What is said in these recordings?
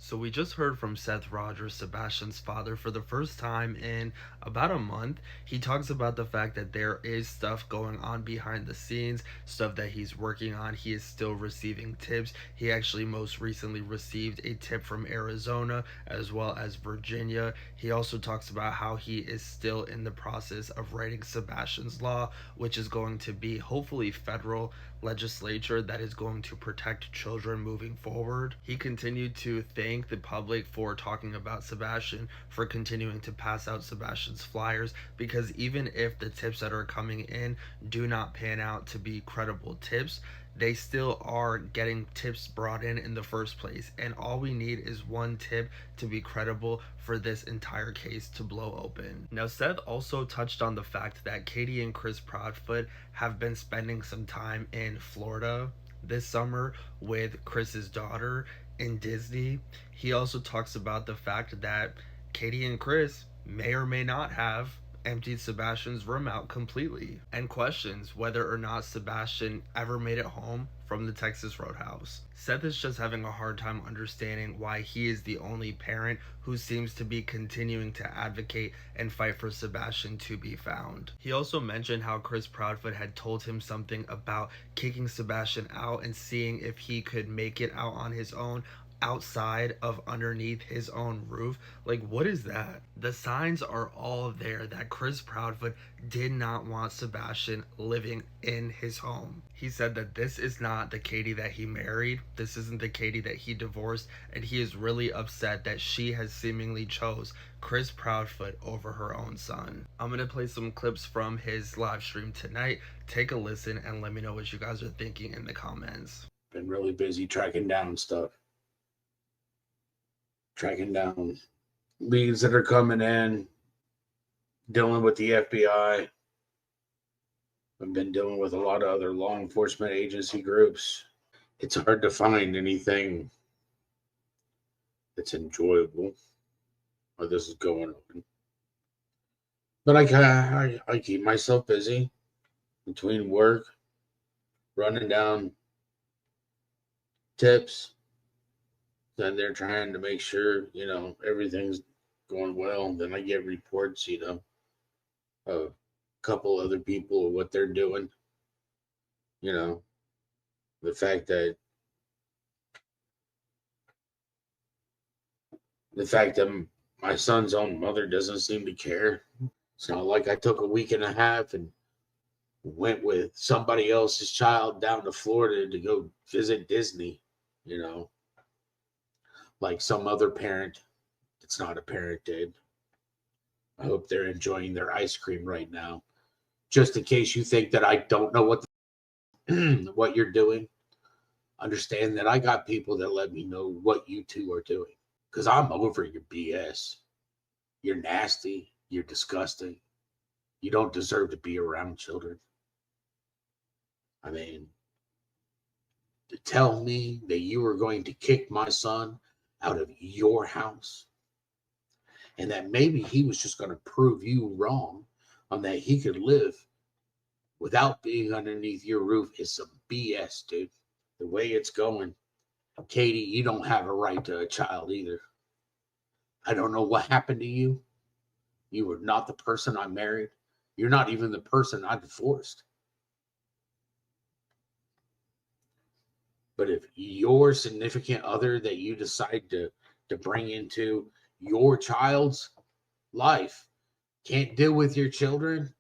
So we just heard from Seth Rogers, Sebastian's father, for the first time in about a month. He talks about the fact that there is stuff going on behind the scenes, stuff that he's working on. He is still receiving tips. He actually most recently received a tip from Arizona as well as Virginia. He also talks about how he is still in the process of writing Sebastian's Law, which is going to be hopefully federal legislature that is going to protect children moving forward. He continued to thank the public for talking about Sebastian, for continuing to pass out Sebastian's flyers, because even if the tips that are coming in do not pan out to be credible tips, they still are getting tips brought in the first place. And all we need is one tip to be credible for this entire case to blow open. Now, Seth also touched on the fact that Katie and Chris Proudfoot have been spending some time in Florida this summer with Chris's daughter in Disney. He also talks about the fact that Katie and Chris may or may not have emptied Sebastian's room out completely, and questions whether or not Sebastian ever made it home from the Texas Roadhouse. Seth is just having a hard time understanding why he is the only parent who seems to be continuing to advocate and fight for Sebastian to be found. He also mentioned how Chris Proudfoot had told him something about kicking Sebastian out and seeing if he could make it out on his own outside of underneath his own roof. Like, what is that? The signs are all there that Chris Proudfoot did not want Sebastian living in his home. He said that this is not the Katie that he married, this isn't the Katie that he divorced, and he is really upset that she has seemingly chose Chris Proudfoot over her own son. I'm gonna play some clips from his live stream tonight. Take a listen and let me know what you guys are thinking in the comments. Been really busy tracking down stuff. Tracking down leads that are coming in, dealing with the FBI. I've been dealing with a lot of other law enforcement agency groups. It's hard to find anything that's enjoyable while this is going on. But I keep myself busy between work, running down tips, then they're trying to make sure, everything's going well. Then I get reports, of a couple other people, what they're doing. You know, the fact that my son's own mother doesn't seem to care. It's not like I took a week and a half and went with somebody else's child down to Florida to go visit Disney, you know, like some other parent that's not a parent did. I hope they're enjoying their ice cream right now. Just in case you think that I don't know what you're doing, understand that I got people that let me know what you two are doing. Because I'm over your BS. You're nasty. You're disgusting. You don't deserve to be around children. I mean, to tell me that you were going to kick my son out of your house and that maybe he was just going to prove you wrong on that he could live without being underneath your roof is some BS, dude. The way it's going, Katie, you don't have a right to a child either. I don't know what happened to you. You were not the person I married. You're not even the person I divorced. But if your significant other that you decide to bring into your child's life can't deal with your children,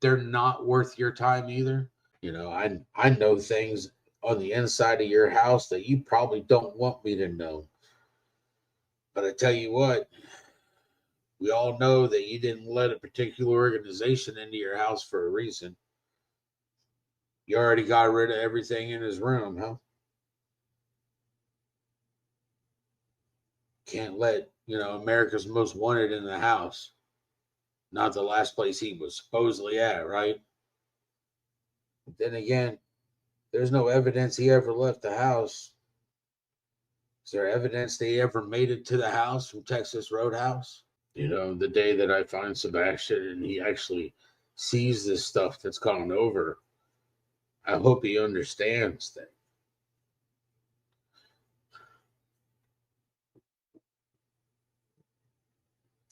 they're not worth your time either. I know things on the inside of your house that you probably don't want me to know. But I tell you what, we all know that you didn't let a particular organization into your house for a reason. You already got rid of everything in his room, huh? Can't let, America's Most Wanted in the house. Not the last place he was supposedly at, right? But then again, there's no evidence he ever left the house. Is there evidence that he ever made it to the house from Texas Roadhouse? The day that I find Sebastian and he actually sees this stuff that's gone over, I hope he understands that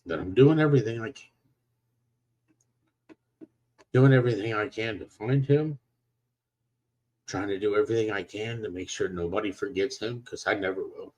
that I'm doing everything I can to find him. Trying to do everything I can to make sure nobody forgets him, because I never will.